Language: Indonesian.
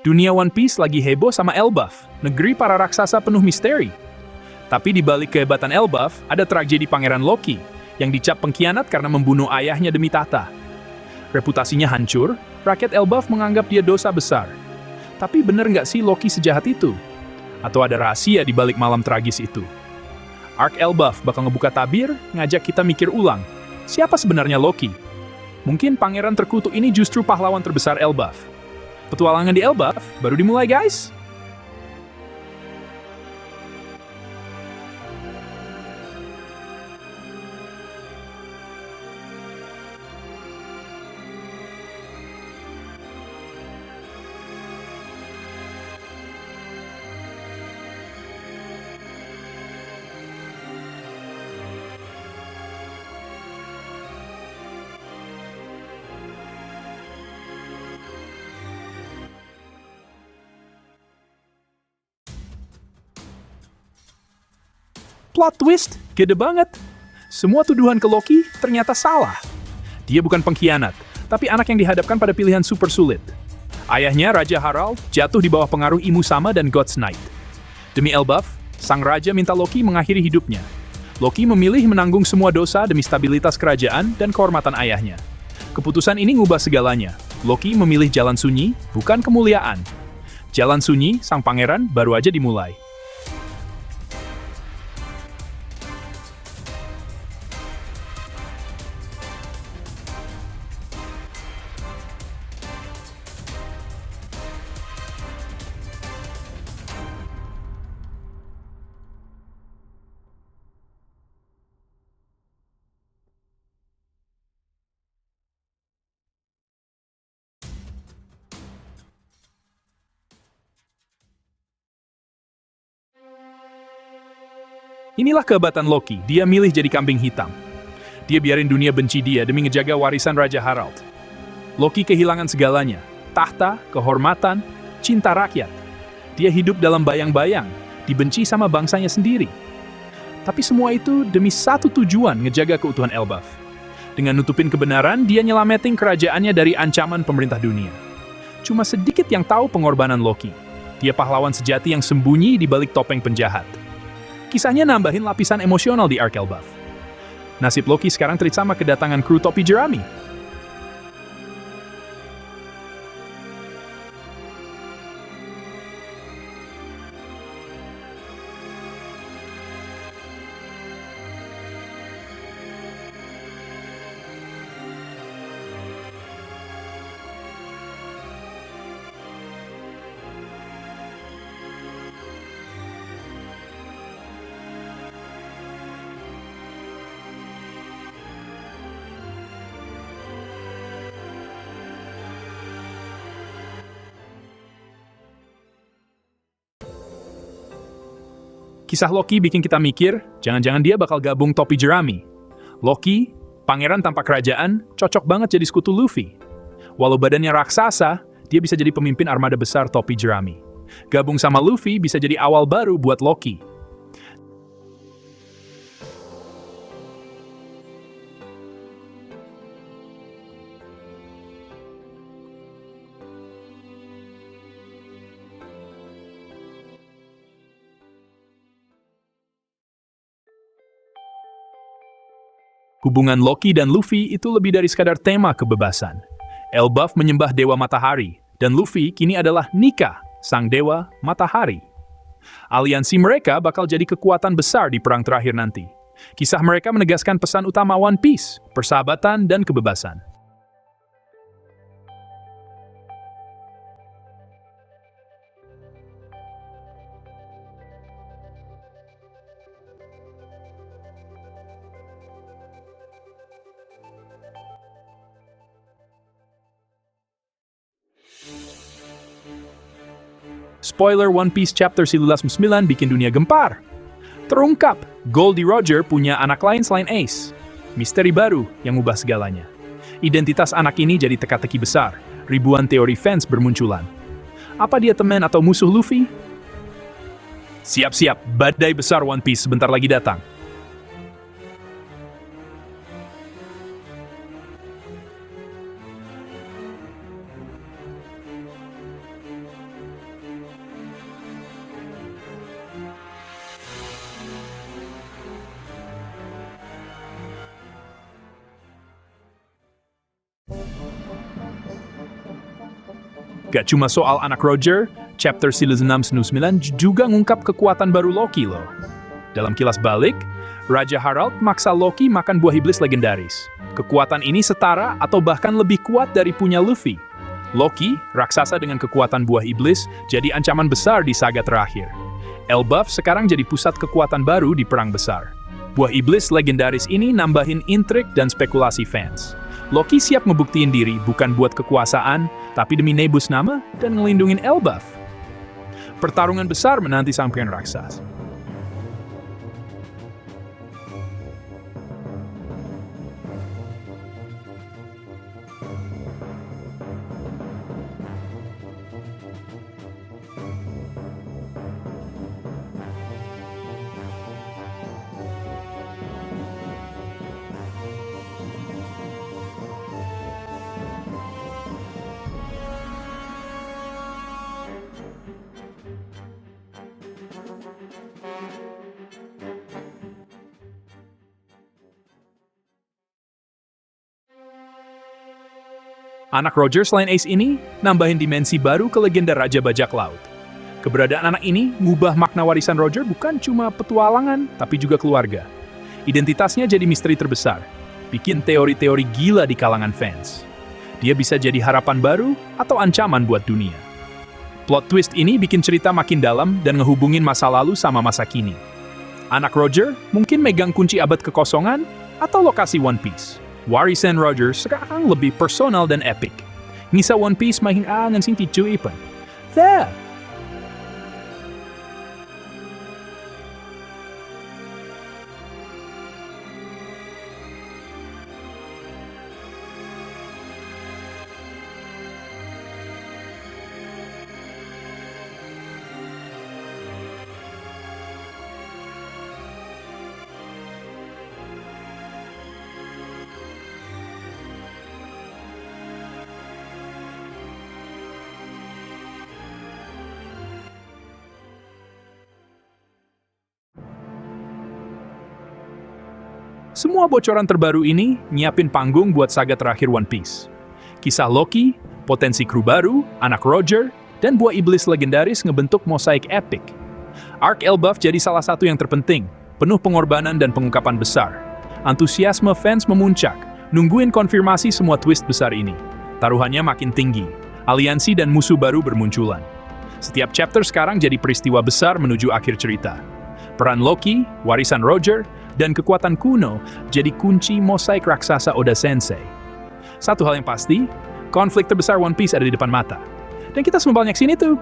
Dunia One Piece lagi heboh sama Elbaf, negeri para raksasa penuh misteri. Tapi di balik kehebatan Elbaf, ada tragedi Pangeran Loki, yang dicap pengkhianat karena membunuh ayahnya demi tahta. Reputasinya hancur, rakyat Elbaf menganggap dia dosa besar. Tapi bener nggak sih Loki sejahat itu? Atau ada rahasia di balik malam tragis itu? Arc Elbaf bakal ngebuka tabir, ngajak kita mikir ulang. Siapa sebenarnya Loki? Mungkin pangeran terkutuk ini justru pahlawan terbesar Elbaf. Petualangan di Elbaf baru dimulai, guys! Plot twist, gede banget. Semua tuduhan ke Loki ternyata salah. Dia bukan pengkhianat, tapi anak yang dihadapkan pada pilihan super sulit. Ayahnya, Raja Harald, jatuh di bawah pengaruh Imu Sama dan God's Knight. Demi Elbaf, sang raja minta Loki mengakhiri hidupnya. Loki memilih menanggung semua dosa demi stabilitas kerajaan dan kehormatan ayahnya. Keputusan ini ngubah segalanya. Loki memilih jalan sunyi, bukan kemuliaan. Jalan sunyi, sang pangeran baru aja dimulai. Inilah kehebatan Loki, dia milih jadi kambing hitam. Dia biarin dunia benci dia demi ngejaga warisan Raja Harald. Loki kehilangan segalanya, tahta, kehormatan, cinta rakyat. Dia hidup dalam bayang-bayang, dibenci sama bangsanya sendiri. Tapi semua itu demi satu tujuan, ngejaga keutuhan Elbaf. Dengan nutupin kebenaran, dia nyelamatin kerajaannya dari ancaman pemerintah dunia. Cuma sedikit yang tahu pengorbanan Loki. Dia pahlawan sejati yang sembunyi di balik topeng penjahat. Kisahnya nambahin lapisan emosional di Arc Elbaf. Nasib Loki sekarang terit sama kedatangan kru topi jerami. Kisah Loki bikin kita mikir, jangan-jangan dia bakal gabung topi jerami. Loki, pangeran tanpa kerajaan, cocok banget jadi sekutu Luffy. Walau badannya raksasa, dia bisa jadi pemimpin armada besar topi jerami. Gabung sama Luffy bisa jadi awal baru buat Loki. Hubungan Loki dan Luffy itu lebih dari sekadar tema kebebasan. Elbaf menyembah Dewa Matahari, dan Luffy kini adalah Nika, sang Dewa Matahari. Aliansi mereka bakal jadi kekuatan besar di perang terakhir nanti. Kisah mereka menegaskan pesan utama One Piece, persahabatan dan kebebasan. Spoiler, One Piece chapter 19 bikin dunia gempar. Terungkap, Goldie Roger punya anak lain selain Ace. Misteri baru yang ubah segalanya. Identitas anak ini jadi teka-teki besar. Ribuan teori fans bermunculan. Apa dia teman atau musuh Luffy? Siap-siap, badai besar One Piece sebentar lagi datang. Gak cuma soal anak Roger, chapter Season 6-9 juga ngungkap kekuatan baru Loki loh. Dalam kilas balik, Raja Harald maksa Loki makan buah iblis legendaris. Kekuatan ini setara atau bahkan lebih kuat dari punya Luffy. Loki, raksasa dengan kekuatan buah iblis, jadi ancaman besar di saga terakhir. Elbaf sekarang jadi pusat kekuatan baru di perang besar. Buah iblis legendaris ini nambahin intrik dan spekulasi fans. Loki siap ngebuktiin diri bukan buat kekuasaan, tapi demi nebus nama dan ngelindungin Elbaf. Pertarungan besar menanti sang pion raksasa. Anak Roger selain Ace ini, nambahin dimensi baru ke legenda Raja Bajak Laut. Keberadaan anak ini ngubah makna warisan Roger bukan cuma petualangan, tapi juga keluarga. Identitasnya jadi misteri terbesar, bikin teori-teori gila di kalangan fans. Dia bisa jadi harapan baru atau ancaman buat dunia. Plot twist ini bikin cerita makin dalam dan ngehubungin masa lalu sama masa kini. Anak Roger mungkin megang kunci abad kekosongan atau lokasi One Piece. Warisan Roger sekarang lebih personal dan epic. Ngisa One Piece makin angan sing ticuipan. There! Semua bocoran terbaru ini nyiapin panggung buat saga terakhir One Piece. Kisah Loki, potensi kru baru, anak Roger, dan buah iblis legendaris ngebentuk mosaik epic. Arc Elbaf jadi salah satu yang terpenting, penuh pengorbanan dan pengungkapan besar. Antusiasme fans memuncak, nungguin konfirmasi semua twist besar ini. Taruhannya makin tinggi, aliansi dan musuh baru bermunculan. Setiap chapter sekarang jadi peristiwa besar menuju akhir cerita. Peran Loki, warisan Roger, dan kekuatan kuno jadi kunci mosaik raksasa Oda Sensei. Satu hal yang pasti, konflik terbesar One Piece ada di depan mata. Dan kita semua banyak sini tuh.